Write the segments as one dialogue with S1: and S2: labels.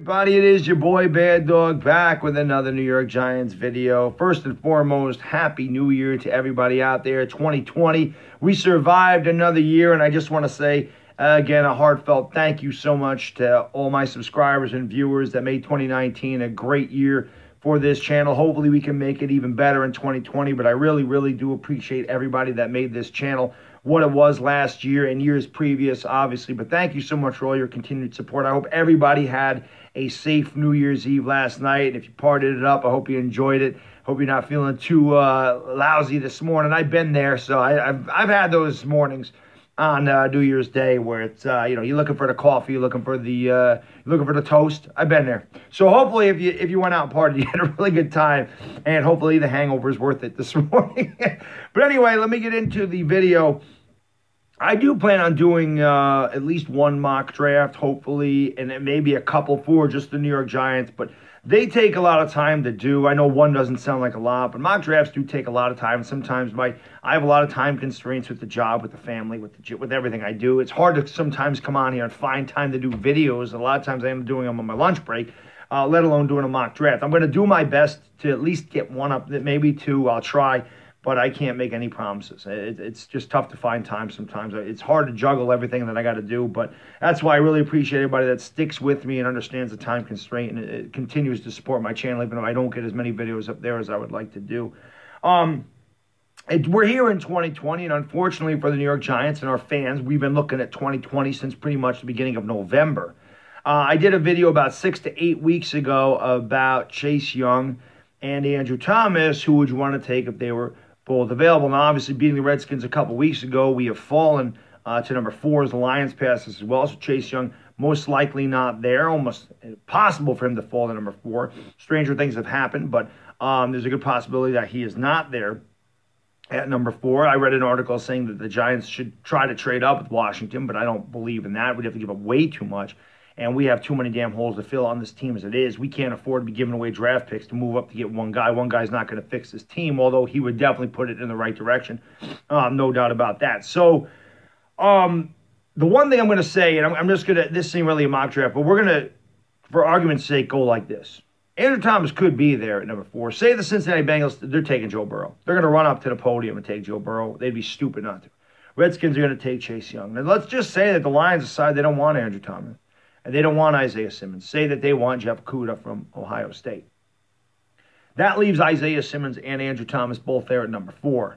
S1: Everybody, it is your boy Baddog back with another New York Giants video. First and foremost, Happy New Year to everybody out there. 2020, we survived another year, and I just want to say, again, a heartfelt thank you so much to all my subscribers and viewers that made 2019 a great year for this channel. Hopefully, we can make it even better in 2020, but I really, really do appreciate everybody that made this channel what it was last year and years previous, obviously. But thank you so much for all your continued support. I hope everybody had a safe New Year's Eve last night. If you partied it up, I hope you enjoyed it. Hope you're not feeling too lousy this morning. I've been there, so I've had those mornings on New Year's Day where it's you're looking for the coffee, you're looking for the toast. I've been there. So hopefully, if you went out and partied, you had a really good time, and hopefully the hangover is worth it this morning. But anyway, let me get into the video. I do plan on doing at least one mock draft, hopefully, and it may be a couple for just the New York Giants, but they take a lot of time to do. I know one doesn't sound like a lot, but mock drafts do take a lot of time. Sometimes I have a lot of time constraints with the job, with the family, with everything I do. It's hard to sometimes come on here and find time to do videos. A lot of times I am doing them on my lunch break, let alone doing a mock draft. I'm going to do my best to at least get one up, maybe two. I'll try. But I can't make any promises. It's just tough to find time sometimes. It's hard to juggle everything that I got to do, but that's why I really appreciate everybody that sticks with me and understands the time constraint, and it continues to support my channel, even though I don't get as many videos up there as I would like to do. We're here in 2020, and unfortunately for the New York Giants and our fans, we've been looking at 2020 since pretty much the beginning of November. I did a video about 6 to 8 weeks ago about Chase Young and Andrew Thomas. Who would you want to take if they were both available? Now, obviously, beating the Redskins a couple weeks ago, we have fallen to number 4 as the Lions pass us as well. So Chase Young most likely not there. Almost impossible for him to fall to number 4. Stranger things have happened, but there's a good possibility that he is not there at number 4. I read an article saying that the Giants should try to trade up with Washington, but I don't believe in that. We'd have to give up way too much, and we have too many damn holes to fill on this team as it is. We can't afford to be giving away draft picks to move up to get one guy. One guy's not going to fix this team, although he would definitely put it in the right direction. No doubt about that. So the one thing I'm going to say, and I'm just going to, this ain't really a mock draft, but we're going to, for argument's sake, go like this. Andrew Thomas could be there at number 4. Say the Cincinnati Bengals, they're taking Joe Burrow. They're going to run up to the podium and take Joe Burrow. They'd be stupid not to. Redskins are going to take Chase Young. Now, let's just say that the Lions decide they don't want Andrew Thomas, and they don't want Isaiah Simmons. Say that they want Jeff Okudah from Ohio State. That leaves Isaiah Simmons and Andrew Thomas both there at number 4.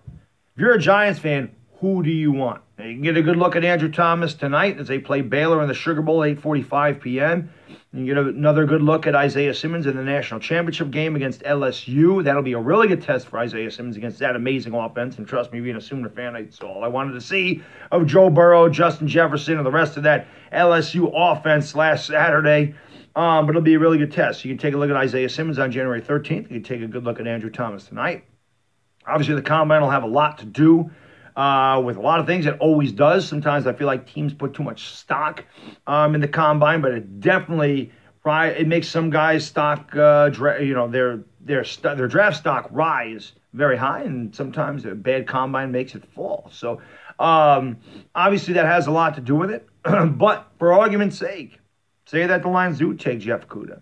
S1: If you're a Giants fan, who do you want? Now, you can get a good look at Andrew Thomas tonight as they play Baylor in the Sugar Bowl, 8:45 p.m. You get another good look at Isaiah Simmons in the national championship game against LSU. That'll be a really good test for Isaiah Simmons against that amazing offense. And trust me, being a Sooner fan, that's all I wanted to see of Joe Burrow, Justin Jefferson, and the rest of that LSU offense last Saturday. But it'll be a really good test. You can take a look at Isaiah Simmons on January 13th. You can take a good look at Andrew Thomas tonight. Obviously, the Combine will have a lot to do with a lot of things. It always does. Sometimes I feel like teams put too much stock in the Combine, but it definitely it makes some guys' stock, their draft stock rise very high, and sometimes a bad Combine makes it fall. So obviously that has a lot to do with it. But for argument's sake, say that the Lions do take Jeff Okudah,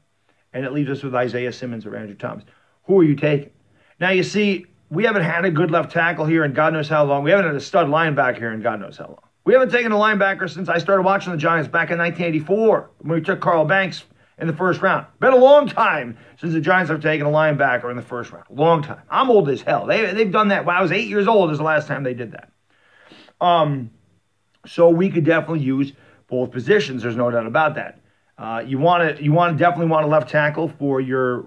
S1: and it leaves us with Isaiah Simmons or Andrew Thomas. Who are you taking? Now, you see, we haven't had a good left tackle here in God knows how long. We haven't had a stud linebacker here in God knows how long. We haven't taken a linebacker since I started watching the Giants back in 1984 when we took Carl Banks in the first round. Been a long time since the Giants have taken a linebacker in the first round. Long time. I'm old as hell. They've done that. When I was 8 years old is the last time they did that. So we could definitely use both positions. There's no doubt about that. You definitely want a left tackle for your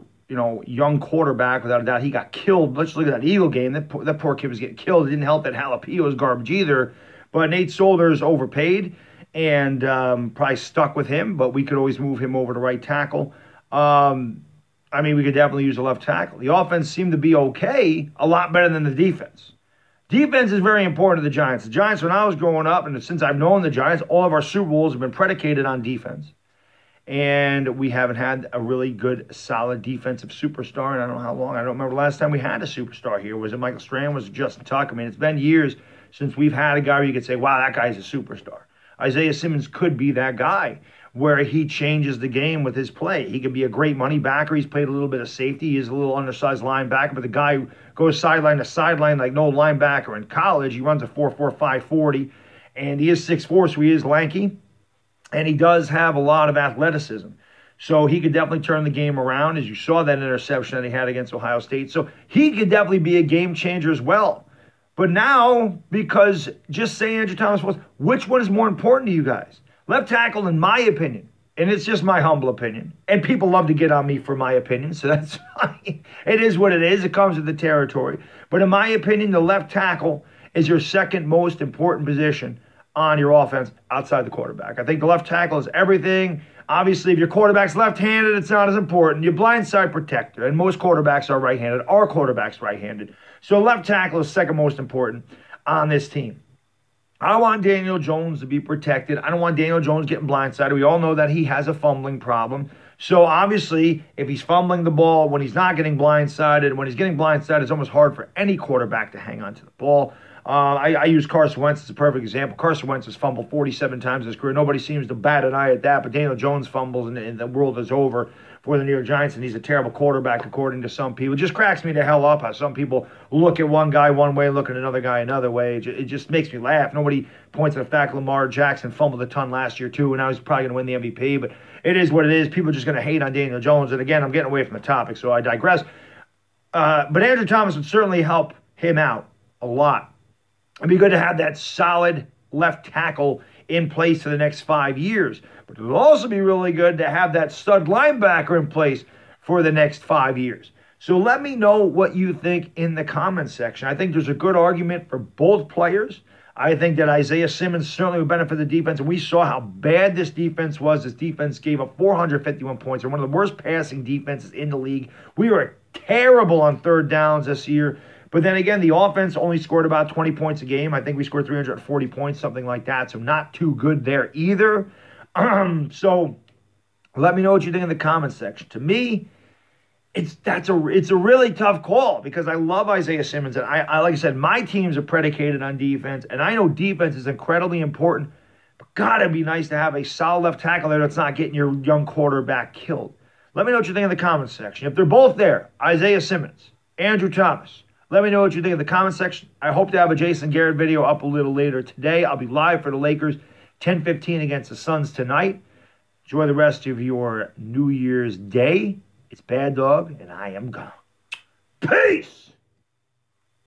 S1: young quarterback, without a doubt. He got killed. Let's look at that Eagle game. That poor kid was getting killed. It didn't help that Jalapeno was garbage either. But Nate Solder's overpaid and probably stuck with him, but we could always move him over to right tackle. We could definitely use a left tackle. The offense seemed to be okay, a lot better than the defense. Defense is very important to the Giants. The Giants, when I was growing up, and since I've known the Giants, all of our Super Bowls have been predicated on defense. And we haven't had a really good, solid defensive superstar in I don't know how long. I don't remember the last time we had a superstar here. Was it Michael Strahan? Was it Justin Tuck? It's been years since we've had a guy where you could say, wow, that guy's a superstar. Isaiah Simmons could be that guy. where he changes the game with his play. He can be a great money backer. He's played a little bit of safety. He's a little undersized linebacker, but the guy who goes sideline to sideline like no linebacker in college. He runs a 4.45 540, and he is 6'4", so he is lanky, and he does have a lot of athleticism. So he could definitely turn the game around, as you saw that interception that he had against Ohio State. So he could definitely be a game changer as well. But now, because just say Andrew Thomas was, which one is more important to you guys? Left tackle, in my opinion, and it's just my humble opinion, and people love to get on me for my opinion, so that's fine. It is what it is. It comes with the territory. But in my opinion, the left tackle is your second most important position on your offense outside the quarterback. I think the left tackle is everything. Obviously, if your quarterback's left-handed, it's not as important. Your blindside protector, and most quarterbacks are right-handed. Our quarterback's right-handed. So left tackle is second most important on this team. I want Daniel Jones to be protected. I don't want Daniel Jones getting blindsided. We all know that he has a fumbling problem. So obviously, if he's fumbling the ball, when he's not getting blindsided, when he's getting blindsided, it's almost hard for any quarterback to hang on to the ball. I use Carson Wentz as a perfect example. Carson Wentz has fumbled 47 times in his career. Nobody seems to bat an eye at that, but Daniel Jones fumbles and the world is over for the New York Giants, and he's a terrible quarterback according to some people. It just cracks me the hell up how some people look at one guy one way and look at another guy another way. It just makes me laugh. Nobody points at the fact Lamar Jackson fumbled a ton last year too, and now he's probably going to win the MVP, but it is what it is. People are just going to hate on Daniel Jones, and again, I'm getting away from the topic, so I digress. But Andrew Thomas would certainly help him out a lot. It'd be good to have that solid left tackle in place for the next 5 years. But it would also be really good to have that stud linebacker in place for the next 5 years. So let me know what you think in the comments section. I think there's a good argument for both players. I think that Isaiah Simmons certainly would benefit the defense. And we saw how bad this defense was. This defense gave up 451 points. They're one of the worst passing defenses in the league. We were terrible on third downs this year. But then again, the offense only scored about 20 points a game. I think we scored 340 points, something like that. So not too good there either. So let me know what you think in the comments section. To me, it's a really tough call because I love Isaiah Simmons. And I like I said, my teams are predicated on defense. And I know defense is incredibly important. But God, it'd be nice to have a solid left tackle there that's not getting your young quarterback killed. Let me know what you think in the comments section. If they're both there, Isaiah Simmons, Andrew Thomas, let me know what you think in the comment section. I hope to have a Jason Garrett video up a little later today. I'll be live for the Lakers, 10:15 against the Suns tonight. Enjoy the rest of your New Year's Day. It's Baddog, and I am gone. Peace!